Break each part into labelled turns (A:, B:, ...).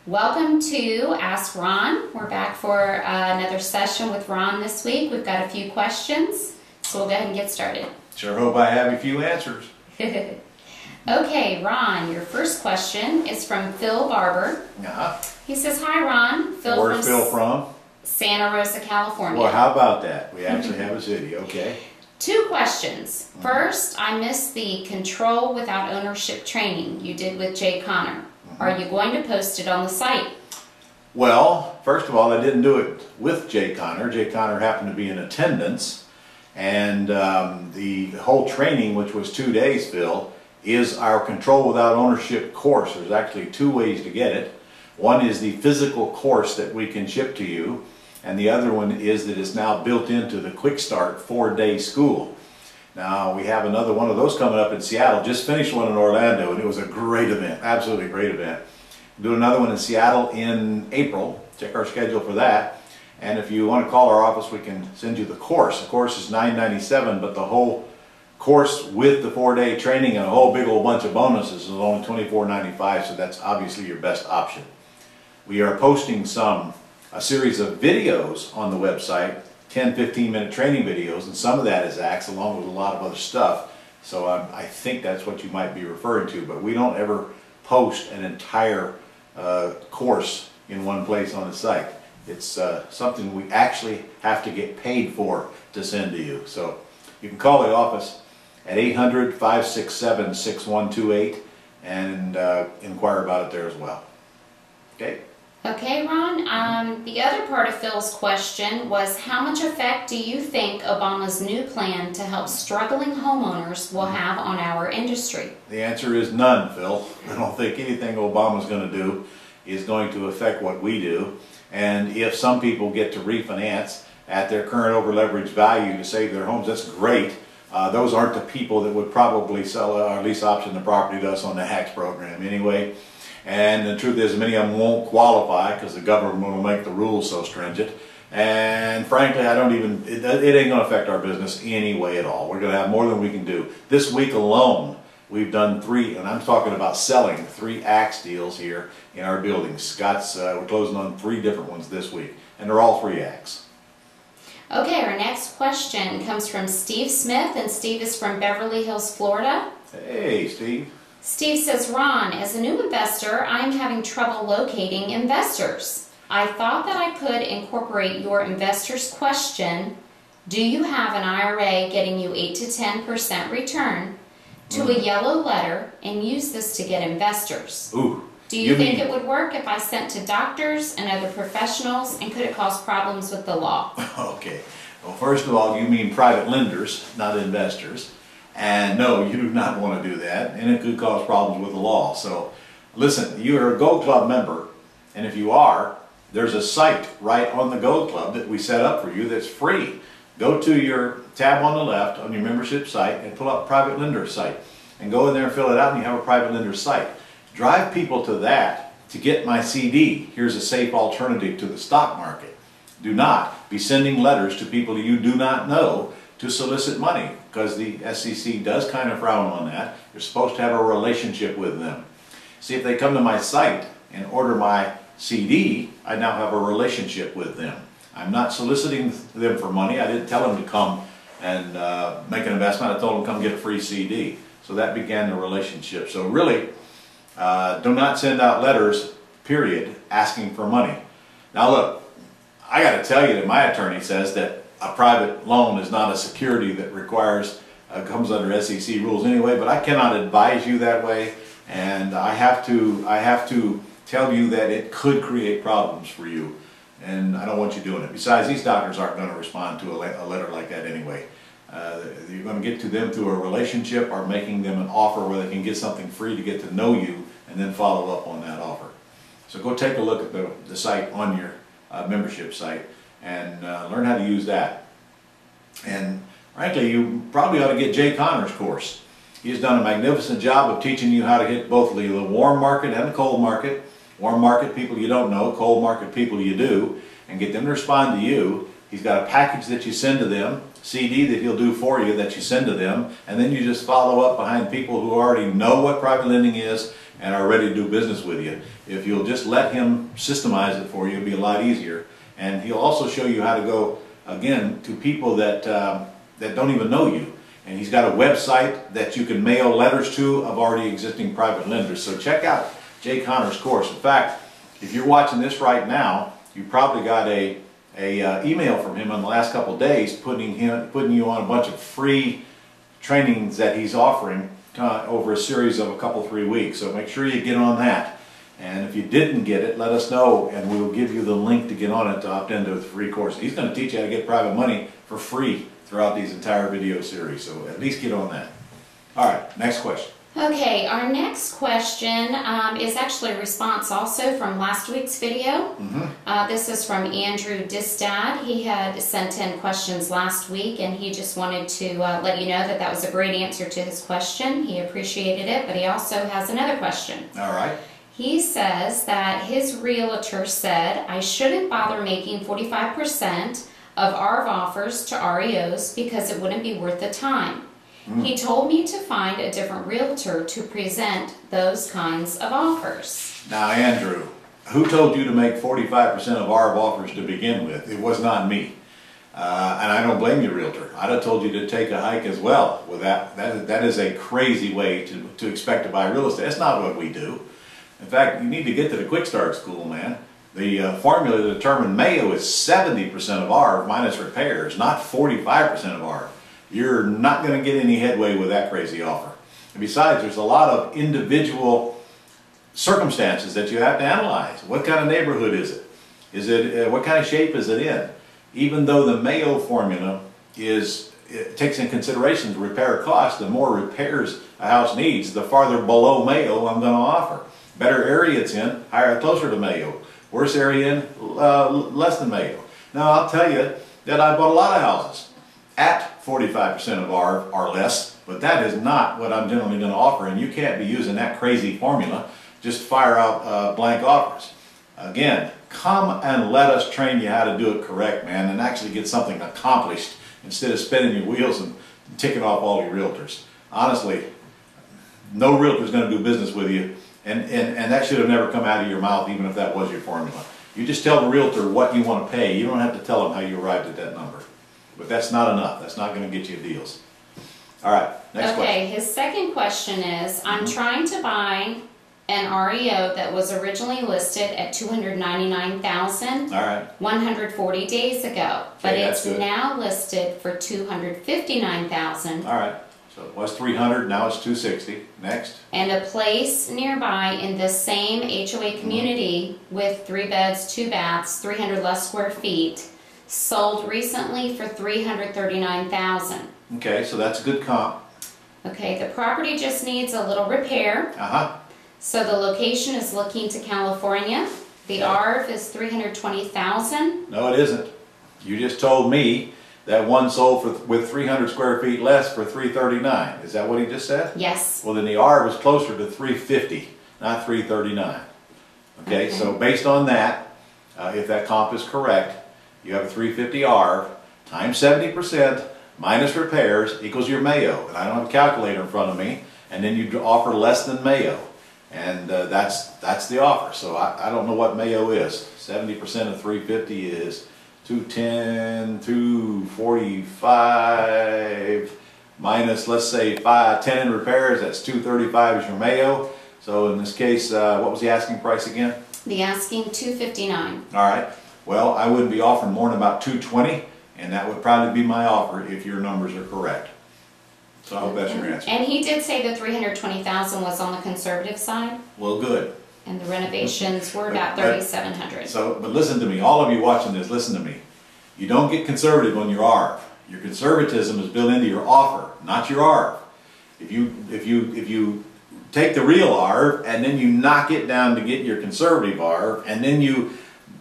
A: Welcome to Ask Ron. We're back for another session with Ron this week. We've got a few questions, so we'll go ahead and get started.
B: Sure hope I have a few answers.
A: Okay, Ron, your first question is from Phil Barber. He says, "Hi, Ron."
B: Where's Phil from?
A: Santa Rosa, California.
B: Well, how about that? We actually have a city, okay.
A: Two questions. First, I missed the Control Without Ownership training you did with Jay Connor. Are you going to post it on the site?
B: Well, first of all, I didn't do it with Jay Connor. Jay Connor happened to be in attendance, and the whole training, which was 2 days, Phil, is our Control Without Ownership course. There's actually two ways to get it. One is the physical course that we can ship to you, and the other one is that it's now built into the Quick Start 4-day school. Now, we have another one of those coming up in Seattle. Just finished one in Orlando, and it was a great event, absolutely great event. We'll do another one in Seattle in April. Check our schedule for that. And if you want to call our office, we can send you the course. The course is $9.97, but the whole course with the 4-day training and a whole big old bunch of bonuses is only $24.95, so that's obviously your best option. We are posting a series of videos on the website, 10-15-minute training videos, and some of that is ACTS along with a lot of other stuff. So I think that's what you might be referring to, but we don't ever post an entire course in one place on the site. It's something we actually have to get paid for to send to you. So you can call the office at 800-567-6128 and inquire about it there as well. Okay?
A: Okay, Ron. The other part of Phil's question was, how much effect do you think Obama's new plan to help struggling homeowners will have on our industry?
B: The answer is none, Phil. I don't think anything Obama's going to do is going to affect what we do. And if some people get to refinance at their current over-leveraged value to save their homes, that's great. Those aren't the people that would probably sell or lease option the property to us on the HACS program anyway. And the truth is, many of them won't qualify because the government will make the rules so stringent. And frankly, it ain't going to affect our business anyway at all. We're going to have more than we can do. This week alone, we've done 3, and I'm talking about selling 3 ACTS deals here in our building. We're closing on 3 different ones this week, and they're all 3 ACTS. Okay,
A: our next question comes from Steve Smith, and Steve is from Beverly Hills, Florida.
B: Hey, Steve.
A: Steve says, "Ron, as a new investor, I am having trouble locating investors. I thought that I could incorporate your investor's question, do you have an IRA getting you 8 to 10% return, to a yellow letter and use this to get investors.
B: Ooh.
A: Do you think it would work if I sent to doctors and other professionals, and could it cause problems with the law?"
B: Okay. Well, first of all, you mean private lenders, not investors. And no, you do not want to do that, and it could cause problems with the law. So listen, you're a Gold Club member, and if you are, there's a site right on the Gold Club that we set up for you that's free. Go to your tab on the left on your membership site and pull up private lender site, and go in there and fill it out, and you have a private lender site. Drive people to that to get my CD. Here's a safe alternative to the stock market. Do not be sending letters to people you do not know to solicit money, because the SEC does kind of frown on that. You're supposed to have a relationship with them. See, if they come to my site and order my CD, I now have a relationship with them. I'm not soliciting them for money. I didn't tell them to come and make an investment. I told them to come get a free CD. So that began the relationship. So really, do not send out letters, period, asking for money. Now look, I got to tell you that my attorney says that a private loan is not a security that comes under SEC rules anyway, but I cannot advise you that way, and I have to tell you that it could create problems for you, and I don't want you doing it. Besides, these doctors aren't going to respond to a letter like that anyway. You're going to get to them through a relationship or making them an offer where they can get something free to get to know you and then follow up on that offer. So go take a look at the site on your membership site and learn how to use that. And frankly, you probably ought to get Jay Connor's course. He's done a magnificent job of teaching you how to hit both the warm market and the cold market. Warm market people you don't know, cold market people you do, and get them to respond to you. He's got a package that you send to them, CD that he'll do for you that you send to them, and then you just follow up behind people who already know what private lending is and are ready to do business with you. If you'll just let him systemize it for you, it'll be a lot easier. And he'll also show you how to go, again, to people that, that don't even know you. And he's got a website that you can mail letters to of already existing private lenders. So check out Jay Connor's course. In fact, if you're watching this right now, you probably got a email from him in the last couple of days putting you on a bunch of free trainings that he's offering over a series of a couple, 3 weeks. So make sure you get on that. And if you didn't get it, let us know and we will give you the link to get on it to opt into the free course. He's going to teach you how to get private money for free throughout these entire video series. So at least get on that. All right, next question.
A: Okay, our next question is actually a response also from last week's video. This is from Andrew Distad. He had sent in questions last week and he just wanted to let you know that that was a great answer to his question. He appreciated it, but he also has another question.
B: All right.
A: He says that his realtor said, I shouldn't bother making 45% of ARV offers to REOs because it wouldn't be worth the time. He told me to find a different realtor to present those kinds of offers.
B: Now, Andrew, who told you to make 45% of ARV offers to begin with? It was not me. And I don't blame you, realtor. I'd have told you to take a hike as well with that. That is a crazy way to expect to buy real estate. That's not what we do. In fact, you need to get to the Quick Start School, man. The formula to determine Mayo is 70% of ARV minus repairs, not 45% of ARV. You're not going to get any headway with that crazy offer. And besides, there's a lot of individual circumstances that you have to analyze. What kind of neighborhood is it? What kind of shape is it in? Even though the Mayo formula takes in consideration the repair cost, the more repairs a house needs, the farther below Mayo I'm going to offer. Better area it's in, closer to Mayo. Worse area in, less than Mayo. Now I'll tell you that I bought a lot of houses at 45% of ARV or less, but that is not what I'm generally going to offer, and you can't be using that crazy formula. Just fire out blank offers. Again, come and let us train you how to do it correct, man, and actually get something accomplished instead of spinning your wheels and ticking off all your realtors. Honestly, no realtor is going to do business with you, and that should have never come out of your mouth, even if that was your formula. You just tell the realtor what you want to pay. You don't have to tell them how you arrived at that number. But that's not enough. That's not going to get you deals. All right, next question.
A: Okay, his second question is, I'm trying to buy an REO that was originally listed at $299,000
B: All right.
A: 140 days ago, but
B: Okay,
A: it's
B: that's good.
A: now listed for $259,000.
B: All right. So it was 300, now it's 260. Next.
A: And a place nearby in the same HOA community with 3 beds, 2 baths, 300 less square feet, sold recently for $339,000.
B: Okay, so that's a good comp.
A: Okay, the property just needs a little repair. So the location is looking to California. The ARV is $320,000.
B: No, it isn't. You just told me that one sold with 300 square feet less for $339. Is that what he just said?
A: Yes.
B: Well, then the ARV was closer to $350, not $339. Okay, so based on that, if that comp is correct, you have a $350 ARV times 70% minus repairs equals your Mayo. And I don't have a calculator in front of me. And then you offer less than Mayo. And that's the offer. So I don't know what Mayo is. 70% of 350 is 210, 245 minus, let's say, 10 in repairs. That's 235 is your Mayo. So in this case, what was the asking price again?
A: The asking $259.
B: All right. Well, I wouldn't be offering more than about 220, and that would probably be my offer if your numbers are correct. So I hope that's your answer.
A: And he did say the $320,000 was on the conservative side.
B: Well, good.
A: And the renovations were about $3,700.
B: But listen to me, all of you watching this, listen to me. You don't get conservative on your ARV. Your conservatism is built into your offer, not your ARV. If you take the real ARV and then you knock it down to get your conservative ARV, and then you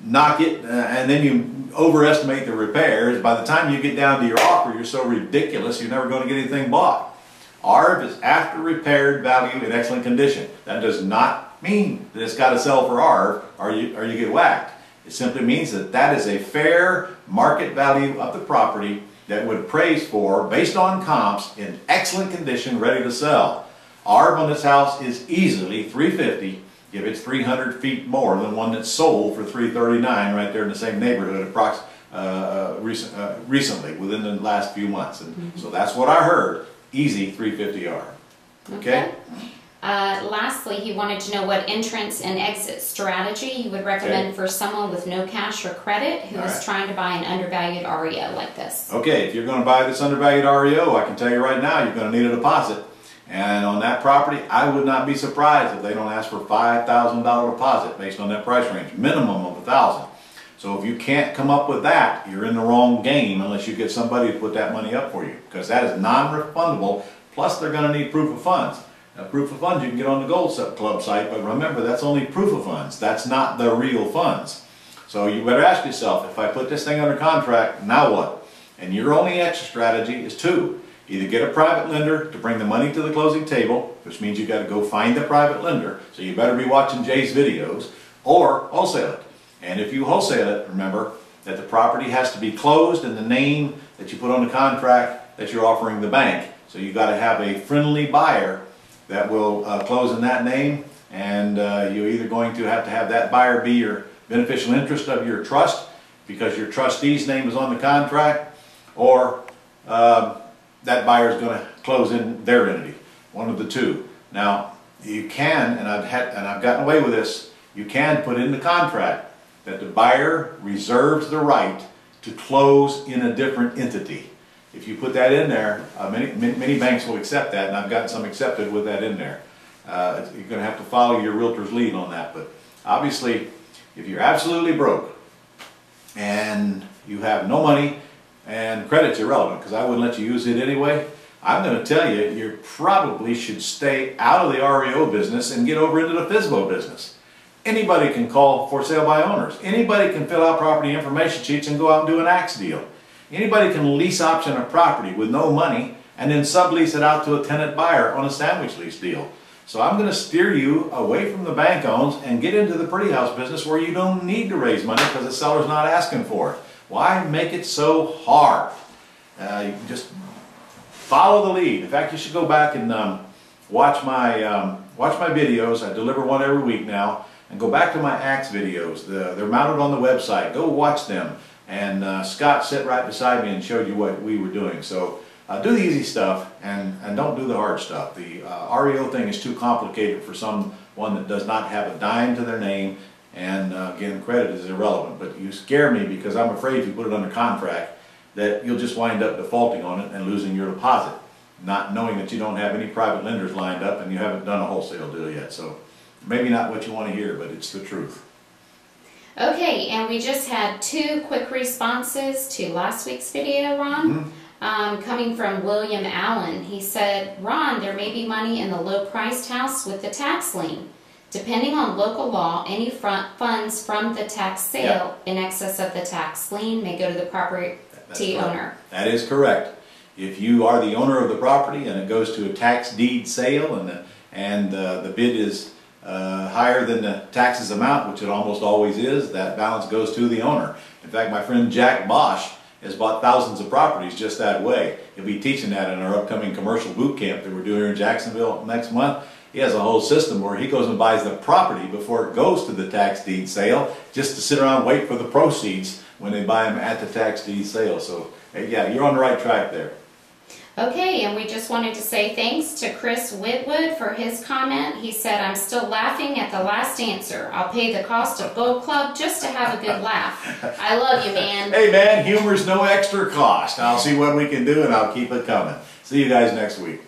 B: knock it and then you overestimate the repairs, by the time you get down to your offer, you're so ridiculous you're never going to get anything bought. ARV is after repaired value in excellent condition. That does not mean that it's got to sell for ARV or you get whacked. It simply means that that is a fair market value of the property that would appraise for, based on comps, in excellent condition, ready to sell. ARV on this house is easily $350 if it's 300 feet more than one that's sold for $339 right there in the same neighborhood recently, within the last few months. And so that's what I heard, easy 350 ARV. Okay?
A: Lastly, he wanted to know what entrance and exit strategy you would recommend for someone with no cash or credit who is trying to buy an undervalued REO like this.
B: Okay, if you're going to buy this undervalued REO, I can tell you right now, you're going to need a deposit. And on that property, I would not be surprised if they don't ask for $5,000 deposit based on that price range, minimum of $1,000. So if you can't come up with that, you're in the wrong game unless you get somebody to put that money up for you, because that is non-refundable. Plus, they're going to need proof of funds. Now, proof of funds you can get on the Gold Club site, but remember, that's only proof of funds. That's not the real funds. So you better ask yourself, if I put this thing under contract, now what? And your only extra strategy is two. Either get a private lender to bring the money to the closing table, which means you got to go find the private lender, so you better be watching Jay's videos, or wholesale it. And if you wholesale it, remember that the property has to be closed in the name that you put on the contract that you're offering the bank. So you got to have a friendly buyer that will close in that name, and you're either going to have that buyer be your beneficial interest of your trust because your trustee's name is on the contract, or that buyer is going to close in their entity, one of the two. Now, you can, and I've gotten away with this, you can put in the contract that the buyer reserves the right to close in a different entity. If you put that in there, many banks will accept that, and I've gotten some accepted with that in there. You're going to have to follow your realtor's lead on that, but obviously, if you're absolutely broke and you have no money, and credit's irrelevant because I wouldn't let you use it anyway, I'm going to tell you, you probably should stay out of the REO business and get over into the FSBO business. Anybody can call for sale by owners. Anybody can fill out property information sheets and go out and do an axe deal. Anybody can lease option a property with no money and then sublease it out to a tenant buyer on a sandwich lease deal. So I'm going to steer you away from the bank owns and get into the pretty house business where you don't need to raise money because the seller's not asking for it. Why make it so hard? You can just follow the lead. In fact, you should go back and watch my videos. I deliver one every week now. And go back to my axe videos. They're mounted on the website. Go watch them. And Scott sat right beside me and showed you what we were doing. So do the easy stuff and don't do the hard stuff. The REO thing is too complicated for someone that does not have a dime to their name. And again, credit is irrelevant, but you scare me because I'm afraid if you put it under contract that you'll just wind up defaulting on it and losing your deposit, not knowing that you don't have any private lenders lined up and you haven't done a wholesale deal yet. So maybe not what you want to hear, but it's the truth.
A: Okay, and we just had 2 quick responses to last week's video, Ron. Coming from William Allen. He said, Ron, there may be money in the low-priced house with the tax lien. Depending on local law, any funds from the tax sale in excess of the tax lien may go to the property owner.
B: That is correct. If you are the owner of the property and it goes to a tax deed sale and the bid is higher than the taxes amount, which it almost always is, that balance goes to the owner. In fact, my friend Jack Bosch has bought thousands of properties just that way. He'll be teaching that in our upcoming commercial boot camp that we're doing here in Jacksonville next month. He has a whole system where he goes and buys the property before it goes to the tax deed sale, just to sit around and wait for the proceeds when they buy them at the tax deed sale. So, yeah, you're on the right track there.
A: Okay, and we just wanted to say thanks to Chris Whitwood for his comment. He said, I'm still laughing at the last answer. I'll pay the cost of Gold Club just to have a good laugh. I love you, man.
B: Hey, man, humor's no extra cost. I'll see what we can do, and I'll keep it coming. See you guys next week.